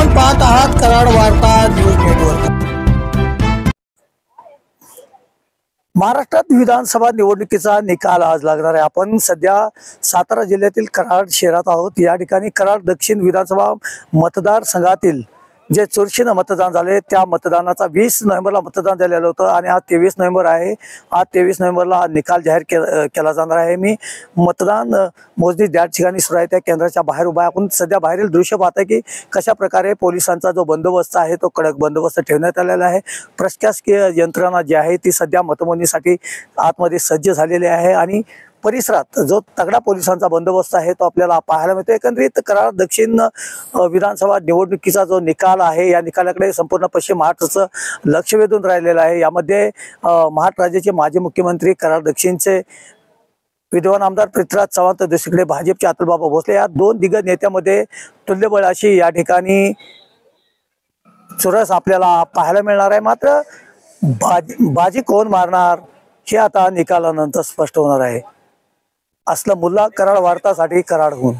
आपण पाहत आहात कराड वार्ता न्यूज नेटवर्क। महाराष्ट्रात विधानसभा निवडणुकीचा निकाल आज लागणार आहे। आपण सध्या सातारा जिल्ह्यातील कराड शहरात आहोत। या ठिकाणी कराड दक्षिण विधानसभा मतदारसंघातील जे चुरशीनं मतदान झाले त्या मतदानाचा 20 नोव्हेंबरला मतदान झालेलं होतं आणि आज 23 नोव्हेंबर आहे। आज 23 नोव्हेंबरला निकाल जाहीर केला जाणार आहे। मी मतदान मोजणी ज्या ठिकाणी सुरू आहे त्या केंद्राच्या बाहेर उभा आहे। आपण सध्या बाहेरील दृश्य पाहता की कशा प्रकारे पोलिसांचा जो बंदोबस्त आहे तो कडक बंदोबस्त ठेवण्यात आलेला आहे। प्रशासकीय यंत्रणा जी आहे ती सध्या मतमोजणीसाठी आतमध्ये सज्ज झालेली आहे आणि परिसरात जो तगडा पोलिसांचा बंदोबस्त आहे तो आपल्याला पाहायला मिळतो। एकंदरीत कराड दक्षिण विधानसभा निवडणुकीचा जो निकाल आहे या निकालाकडे संपूर्ण पश्चिम महाराष्ट्राचं लक्ष वेधून राहिलेलं आहे। यामध्ये महाराष्ट्र राज्याचे माजी मुख्यमंत्री कराड दक्षिणचे विद्यमान आमदार पृथ्वीराज चव्हाण तर दुसरीकडे भाजपचे अतुलबाबा भोसले या दोन दिग्गज नेत्यामध्ये तुल्यबळ अशी या ठिकाणी चुरस आपल्याला पाहायला मिळणार आहे। मात्र बाजी कोण मारणार हे आता निकालानंतर स्पष्ट होणार आहे। असलम मुल्ला, कराड वार्तासाठी कराडहून।